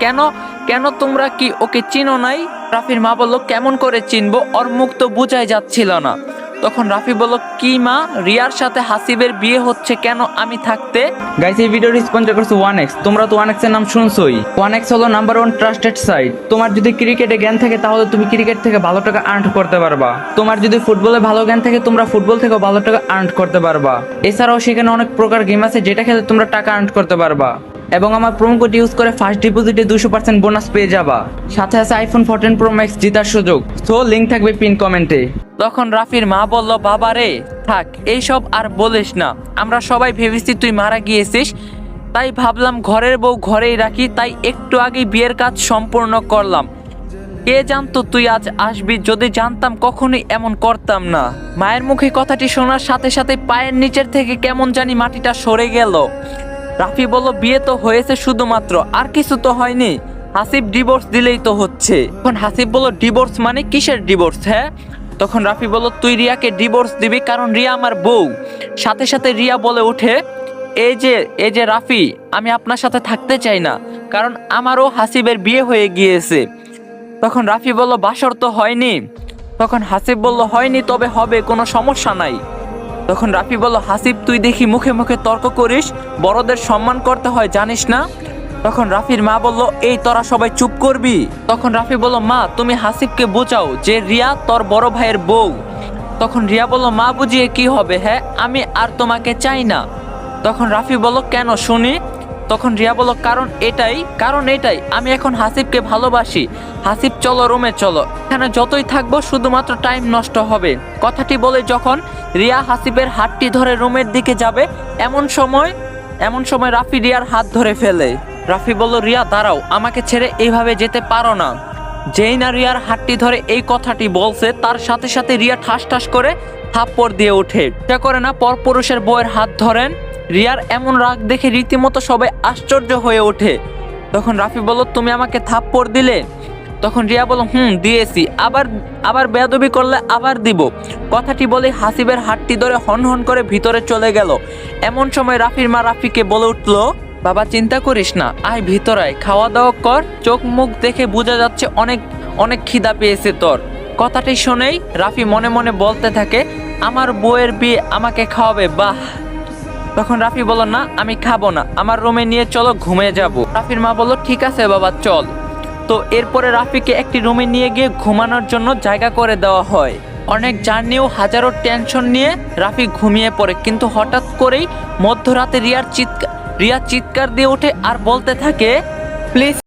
কেন কেন তোমরা কি ওকে চিনো নাই? রাফির মা বলল, কেমন করে চিনবো, ওর মুখ তো বোঝাই যাচ্ছিল না। তখন রাফি বলল, কি মা, রিয়ার সাথে হাসিবের বিয়ে হচ্ছে কেন আমি থাকতে? গাইস, এই ভিডিওটি স্পন্সর করছে 1x। তোমরা তো 1x এর নাম শুনছোই। 1x হলো নাম্বার 1 ট্রাস্টেড সাইট। তোমার যদি ক্রিকেটে জ্ঞান থাকে তাহলে তুমি ক্রিকেট থেকে ভালো টাকা আর্ন করতে পারবা। তোমার যদি ফুটবলে ভালো জ্ঞান থাকে তোমরা ফুটবল থেকে ভালো টাকা আর্ন করতে পারবা। এছাড়াও সেখানে অনেক প্রকার গেম আছে যেটা খেলে তোমরা টাকা আর্ন করতে পারবা। এবং আমার প্রোমো কোড ইউজ করে ফার্স্ট ডিপোজিটে 200% বোনাস পেয়ে যাবা। সাথে আছে আইফোন 14 প্রো ম্যাক্স জেতার সুযোগ। সো লিংক থাকবে পিন কমেন্টে। তখন রাফির মা বলল, বাবা রে থাক, এইসব আর বলিস না। আমরা সবাই ভেবেছি তুই মারা গিয়েছিস, তাই ভাবলাম ঘরের বউ ঘরেই রাখি, তাই একটু আগেই বিয়ের কাজ সম্পূর্ণ করলাম। কে জানতো তুই আজ আসবি, যদি জানতাম কখনোই এমন করতাম না। মায়ের মুখে কথাটি শোনার সাথে সাথে পায়ের নিচের থেকে কেমন জানি মাটিটা সরে গেল। রাফি বলল, বিয়ে তো হয়েছে শুধুমাত্র, আর কিছু তো হয়নি। হাসিব ডিভোর্স দিলেই তো হচ্ছে। তখন হাসিব বলল, ডিভোর্স মানে কিসের ডিভোর্স? হ্যাঁ। তখন রাফি বলল, তুই রিয়াকে ডিভোর্স দিবি, কারণ রিয়া আমার বউ। সাথে সাথে রিয়া বলে ওঠে, এই যে রাফি, আমি আপনার সাথে থাকতে চাই না, কারণ আমারও হাসিবের বিয়ে হয়ে গিয়েছে। তখন রাফি বলল, বাসর তো হয়নি। তখন হাসিব বলল, হয়নি, তবে হবে, কোনো সমস্যা নাই। তখন রাফি বলল, হাসিব তুই দেখি মুখে মুখে তর্ক করিস, বড়দের সম্মান করতে হয় জানিস না? তখন রাফির মা বলল, এই তোরা সবাই চুপ করবি। তখন রাফি বলল, মা তুমি হাসিবকে বোঝাও যে রিয়া তোর বড় ভাইয়ের বউ। তখন রিয়া বলল, মা বুঝিয়ে কি হবে, হ্যাঁ আমি আর তোমাকে চাই না। তখন রাফি বলল, কেন শুনি? তখন রিয়া বলল, কারণ এটাই আমি এখন হাসিবকে ভালোবাসি। হাসিব চলো রুমে চলো, এখানে যতই থাকবো শুধুমাত্র টাইম নষ্ট হবে। কথাটি বলে যখন রিয়া হাসিবের হাতটি ধরে রুমের দিকে যাবে, এমন সময় রাফি রিয়ার হাত ধরে ফেলে। রাফি বলল, রিয়া দাঁড়াও, আমাকে ছেড়ে এইভাবে যেতে পারো না। যেই না রিয়ার হাতটি ধরে এই কথাটি বলছে, তার সাথে সাথে রিয়া ঠাস ঠাস করে থাপ্পড় দিয়ে ওঠে। এটা করে না পরপুরুষের বউয়ের হাত ধরেন। রিয়ার এমন রাগ দেখে রীতিমতো সবাই আশ্চর্য হয়ে ওঠে। তখন রাফি বলল, তুমি আমাকে থাপ্পড় দিলে? তখন রিয়া বলল, দিয়েছি, আবার বেয়াদবি করলে আবার দিব। কথাটি বলে হাসিবের হাতটি ধরে হন হন করে ভিতরে চলে গেল। এমন সময় রাফির মা রাফিকে বলে উঠলো, বাবা চিন্তা করিস না, আয় ভিতরায়, খাওয়া দাওয়া কর, চোখ মুখ দেখে বোঝা যাচ্ছে অনেক অনেক খিদা পেয়েছে তোর। কথাটি শুনেই রাফি মনে মনে বলতে থাকে, আমার বউয়ের বিয়ে আমাকে খাওয়াবে, বাহ। তখন রাফি বলল, না আমি খাবো না, আমার রুমে নিয়ে চলো, ঘুমিয়ে যাব। রাফির মা বলল, ঠিক আছে বাবা চল। তো এরপরে রাফিকে একটি রুমে নিয়ে গিয়ে ঘুমানোর জন্য জায়গা করে দেওয়া হয়। অনেক জার্নিও হাজারো টেনশন নিয়ে রাফি ঘুমিয়ে পড়ে, কিন্তু হঠাৎ করেই মধ্যরাতে রিয়া চিৎকার দিয়ে ওঠে আর বলতে থাকে, প্লিজ